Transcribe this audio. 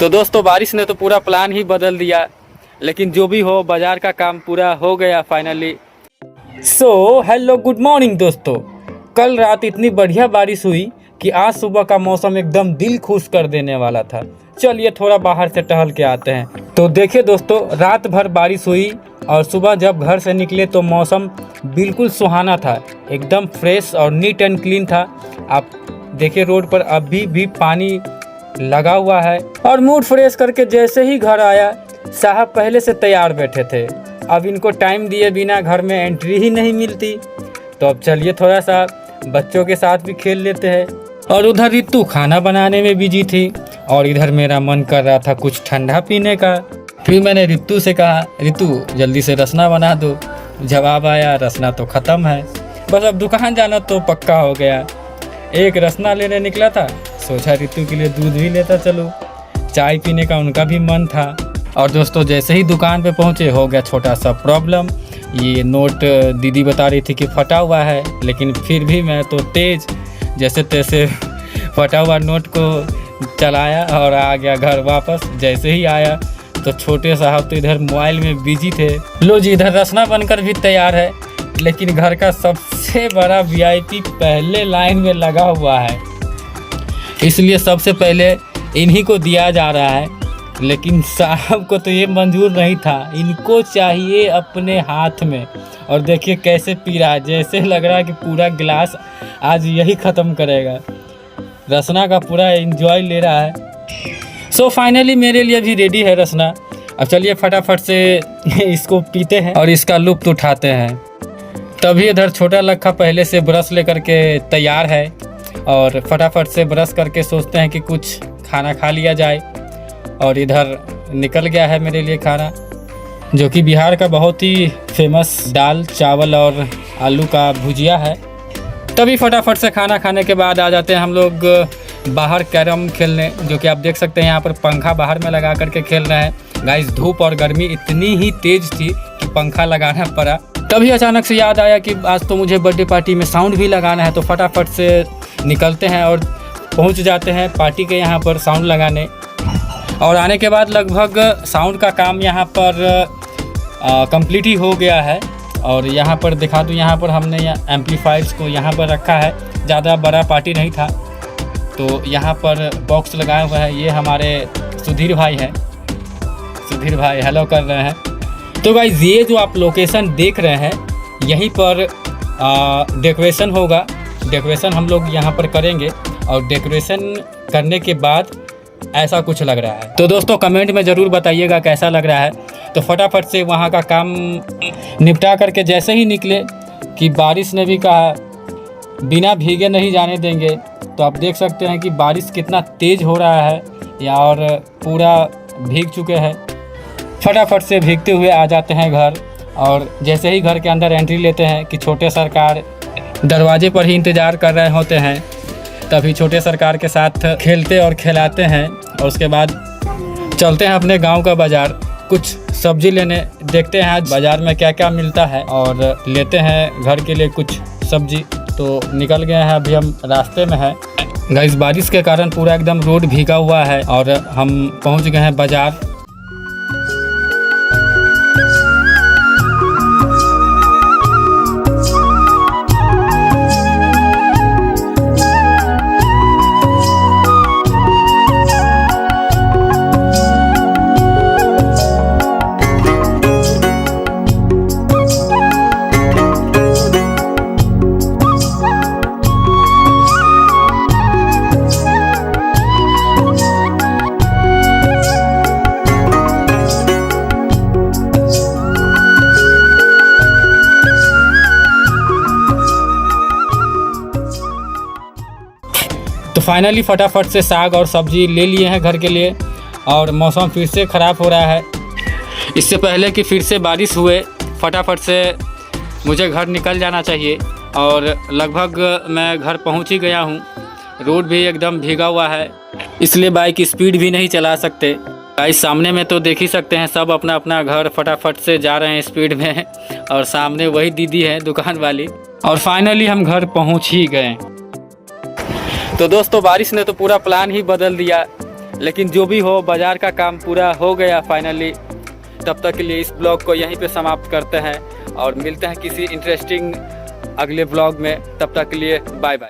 तो दोस्तों बारिश ने तो पूरा प्लान ही बदल दिया, लेकिन जो भी हो बाजार का काम पूरा हो गया finally. So hello good morning दोस्तों। कल रात इतनी बढ़िया बारिश हुई कि आज सुबह का मौसम एकदम दिल खुश कर देने वाला था। चलिए थोड़ा बाहर से टहल के आते हैं। तो देखिए दोस्तों, रात भर बारिश हुई और सुबह जब घर से निकले तो मौसम बिल्कुल सुहाना था, एकदम फ्रेश और नीट एंड क्लीन था। आप देखिए रोड पर अभी भी पानी लगा हुआ है। और मूड फ्रेश करके जैसे ही घर आया, साहब पहले से तैयार बैठे थे। अब इनको टाइम दिए बिना घर में एंट्री ही नहीं मिलती। तो अब चलिए थोड़ा सा बच्चों के साथ भी खेल लेते हैं। और उधर रितु खाना बनाने में बिजी थी और इधर मेरा मन कर रहा था कुछ ठंडा पीने का। फिर मैंने रितु से कहा, रितु जल्दी से रसना बना दो। जवाब आया, रसना तो ख़त्म है, बस अब दुकान जाना तो पक्का हो गया। एक रसना लेने निकला था, सोचा रितु के लिए दूध भी लेता चलो। चाय पीने का उनका भी मन था। और दोस्तों जैसे ही दुकान पे पहुँचे हो गया छोटा सा प्रॉब्लम। ये नोट दीदी बता रही थी कि फटा हुआ है, लेकिन फिर भी मैं तो तेज़ जैसे तैसे फटा हुआ नोट को चलाया और आ गया घर वापस। जैसे ही आया तो छोटे साहब तो इधर मोबाइल में बिजी थे। लो जी, इधर रसना बनकर भी तैयार है, लेकिन घर का सबसे बड़ा वीआईपी पहले लाइन में लगा हुआ है, इसलिए सबसे पहले इन्हीं को दिया जा रहा है। लेकिन साहब को तो ये मंजूर नहीं था, इनको चाहिए अपने हाथ में। और देखिए कैसे पी रहा है, जैसे लग रहा है कि पूरा गिलास आज यही ख़त्म करेगा। रसना का पूरा एंजॉय ले रहा है। सो फाइनली मेरे लिए भी रेडी है रसना। अब चलिए फटाफट से इसको पीते हैं और इसका लुत्फ़ उठाते हैं। तभी इधर छोटा लक्खा पहले से ब्रश लेकर के तैयार है और फटाफट से ब्रश करके सोचते हैं कि कुछ खाना खा लिया जाए। और इधर निकल गया है मेरे लिए खाना, जो कि बिहार का बहुत ही फेमस दाल चावल और आलू का भुजिया है। तभी फटाफट से खाना खाने के बाद आ जाते हैं हम लोग बाहर कैरम खेलने, जो कि आप देख सकते हैं यहाँ पर पंखा बाहर में लगा करके खेल रहे हैं। गाइस धूप और गर्मी इतनी ही तेज़ थी कि पंखा लगाना पड़ा। तभी अचानक से याद आया कि आज तो मुझे बर्थडे पार्टी में साउंड भी लगाना है। तो फटाफट से निकलते हैं और पहुँच जाते हैं पार्टी के यहाँ पर साउंड लगाने। और आने के बाद लगभग साउंड का काम यहाँ पर कंप्लीट ही हो गया है। और यहाँ पर दिखा दूँ, यहाँ पर हमने एम्पलीफायर्स को यहाँ पर रखा है। ज़्यादा बड़ा पार्टी नहीं था तो यहाँ पर बॉक्स लगाया हुआ है। ये हमारे सुधीर भाई हैं, सुधीर भाई हेलो कर रहे हैं। तो गाइस ये जो आप लोकेशन देख रहे हैं, यहीं पर डेकोरेशन होगा। डेकोरेशन हम लोग यहाँ पर करेंगे और डेकोरेशन करने के बाद ऐसा कुछ लग रहा है। तो दोस्तों कमेंट में ज़रूर बताइएगा कैसा लग रहा है। तो फटाफट से वहाँ का काम निपटा करके जैसे ही निकले कि बारिश ने भी कहा बिना भीगे नहीं जाने देंगे। तो आप देख सकते हैं कि बारिश कितना तेज़ हो रहा है या और पूरा भीग चुके हैं। फटाफट से भीगते हुए आ जाते हैं घर। और जैसे ही घर के अंदर एंट्री लेते हैं कि छोटे सरकार दरवाजे पर ही इंतज़ार कर रहे होते हैं, तभी छोटे सरकार के साथ खेलते और खिलाते हैं। और उसके बाद चलते हैं अपने गांव का बाज़ार, कुछ सब्ज़ी लेने। देखते हैं आज बाज़ार में क्या क्या मिलता है और लेते हैं घर के लिए कुछ सब्ज़ी। तो निकल गए हैं, अभी हम रास्ते में हैं। गाइस बारिश के कारण पूरा एकदम रोड भीगा हुआ है और हम पहुंच गए हैं बाज़ार। तो फाइनली फटाफट से साग और सब्ज़ी ले लिए हैं घर के लिए। और मौसम फिर से ख़राब हो रहा है। इससे पहले कि फिर से बारिश हुए, फटाफट से मुझे घर निकल जाना चाहिए। और लगभग मैं घर पहुंच ही गया हूं। रोड भी एकदम भीगा हुआ है, इसलिए बाइक स्पीड भी नहीं चला सकते। गाइस सामने में तो देख ही सकते हैं, सब अपना अपना घर फटाफट से जा रहे हैं स्पीड में। और सामने वही दीदी है दुकान वाली। और फाइनली हम घर पहुंच ही गए। तो दोस्तों बारिश ने तो पूरा प्लान ही बदल दिया, लेकिन जो भी हो बाज़ार का काम पूरा हो गया फाइनली। तब तक के लिए इस ब्लॉग को यहीं पे समाप्त करते हैं और मिलते हैं किसी इंटरेस्टिंग अगले ब्लॉग में। तब तक के लिए बाय बाय।